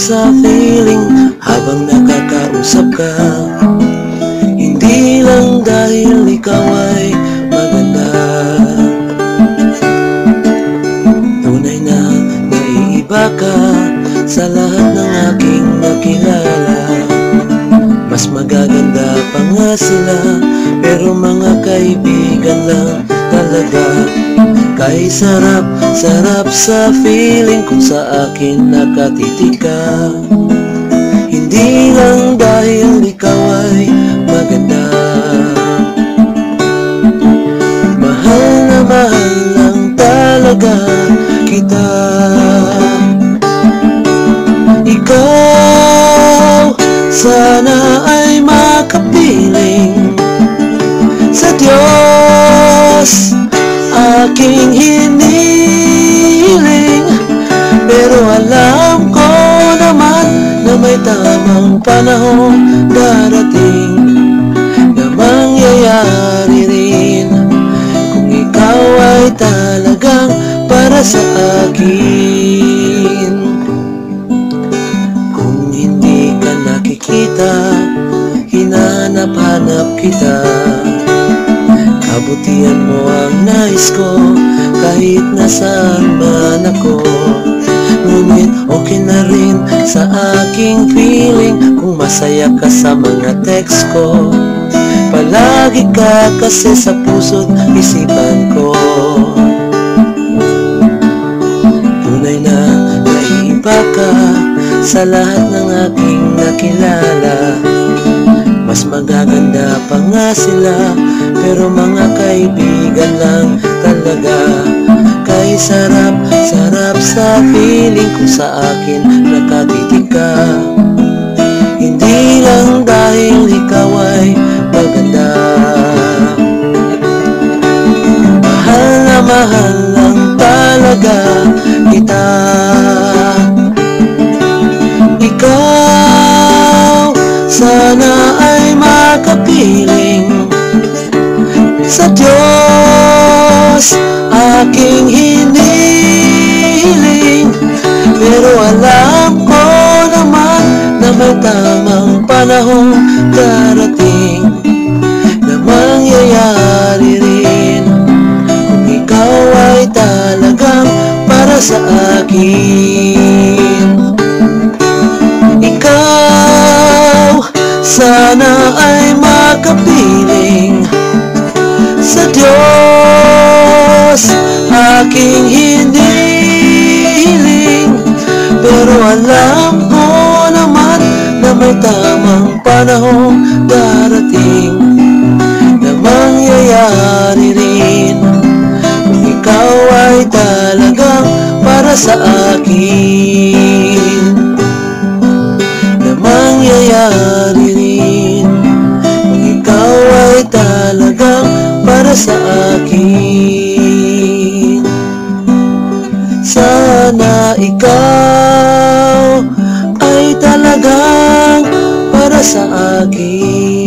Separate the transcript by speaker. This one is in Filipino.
Speaker 1: sa feeling habang nakakausap ka. Hindi lang dahil ikaw ay maganda, tunay na naiiba ka sa lahat ng aking nakilala. Mas magaganda pa nga sila, pero mga kaibigan lang talaga. Kay sarap, sarap sa feeling kung sa akin nakatitig ka. Hindi lang dahil ikaw ay maganda, mahal na mahal lang talaga kita. Ikaw sana ay makapiling sa Diyos aking hiniling, pero alam ko naman na may tamang panahon darating na mangyayari rin kung ikaw ay talagang para sa akin. Kung hindi ka nakikita, hinanap-hanap kita. Kabutihan mo ang nais ko kahit nasaan man ako. Ngunit okay na rin sa aking feeling kung masaya ka sa mga text ko. Palagi ka kasi sa puso't isipan ko. Tunay na naiiba ka sa lahat ng aking nakilala. Mas magaganda pa nga sila, pero mga kaibigan lang talaga. Kay sarap, sarap sa feeling kung sa akin nakatitig ka. Hindi lang dahil ikaw ay maganda, mahal lang talaga kita. Ikaw sana ay makapiling sa Diyos aking hinihiling, pero alam ko naman na may tamang panahon darating na mangyayari rin kung ikaw ay talagang para sa akin. Ikaw sana ay makapiling sa Diyos aking hinihiling, pero alam ko naman na may tamang panahon darating na mangyayari rin kung ikaw ay talagang para sa akin. Na mangyayari rin kung ikaw ay talagang para sa akin. Sana ikaw ay talagang para sa akin.